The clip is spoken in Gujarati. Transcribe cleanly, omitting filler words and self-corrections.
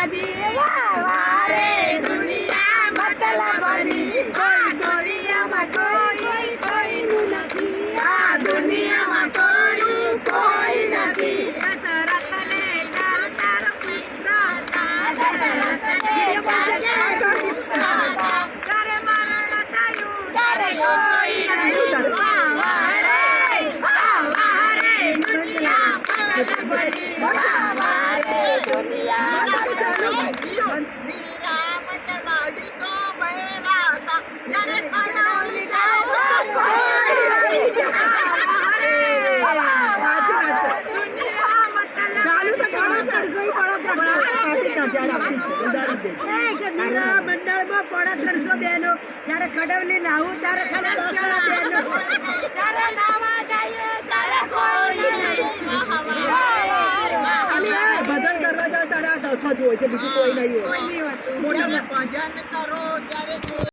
મતલબી વારે દુનિયા મતલબની કોઈ દુનિયામાં કોઈ કોઈનું નથી આ દુનિયામાં કોઈનું કોઈ નથી દશરથને ચાર પુત્ર હતા દશરથને ચાર પુત્ર હતા ત્યારે મરણ થયું ત્યારે કોઈ નથી વારે દુનિયા મતલબની વારે દુનિયા મંડળમાં 350 બહેનો જ્યારે ખડવલી નાવું ત્યારે ખાલી 10 બહેનો ત્યારે નાવા જઈએ ત્યારે કોઈ ભજન કરવા જાવ ત્યારે આ 10 જ હોય છે બીજું કોઈ નહીં હોય ભજન કરો ત્યારે